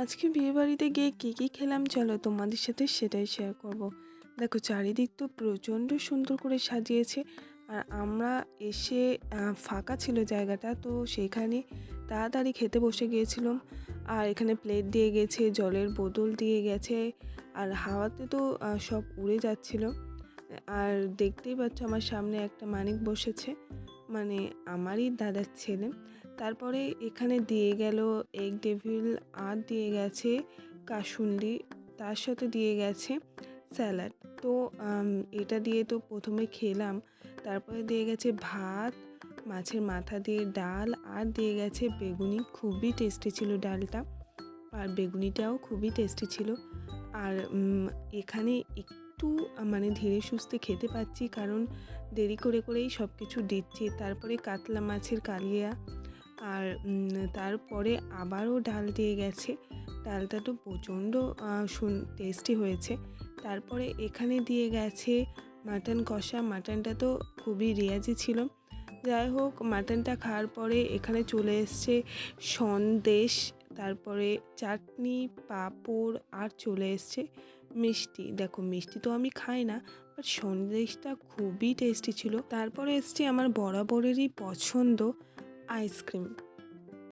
আজকে বিয়েবাড়িতে গিয়ে কী খেলাম চলো তোমাদের সাথে সেটাই শেয়ার করব। দেখো চারিদিক তো প্রচণ্ড সুন্দর করে সাজিয়েছে। আর আমরা এসে ফাঁকা ছিল জায়গাটা, তো সেইখানে তাড়াতাড়ি খেতে বসে গিয়েছিলাম। আর এখানে প্লেট দিয়ে গেছে, জলের বোতল দিয়ে গেছে, আর হাওয়াতে তো সব উড়ে যাচ্ছিল। আর দেখতেই পাচ্ছ আমার সামনে একটা মানিক বসেছে, মানে আমারই দাদার ছেলে। তারপরে এখানে দিয়ে গেল এগ ডেভিল, আর দিয়ে গেছে কাসুন্দি, তার সাথে দিয়ে গেছে স্যালাড। তো এটা দিয়ে তো প্রথমে খেলাম, তারপরে দিয়ে গেছে ভাত, মাছের মাথা দিয়ে ডাল, আর দিয়ে গেছে বেগুনি। খুবই টেস্টি ছিল ডালটা, আর বেগুনিটাও খুবই টেস্টি ছিল। আর এখানে একটু মানে ধীরে সুস্থে খেতে পাচ্ছি, কারণ দেরি করে করেই সব কিছু দিচ্ছি। তারপরে কাতলা মাছের কালিয়া, আর তারপরে আবারও ডাল দিয়ে গেছে। ডালটা তো প্রচণ্ড টেস্টি হয়েছে। তারপরে এখানে দিয়ে গেছে মাটন কষা। মাটনটা তো খুবই রেয়াজি ছিল। যাই হোক, মাটনটা খাওয়ার পরে এখানে চলে এসছে সন্দেশ, তারপরে চাটনি, পাঁপড়, আর চলে এসছে মিষ্টি। দেখো মিষ্টি তো আমি খাই না, বাট সন্দেশটা খুবই টেস্টি ছিল। তারপরে এসছে আমার বরাবরেরই পছন্দ আইসক্রিম।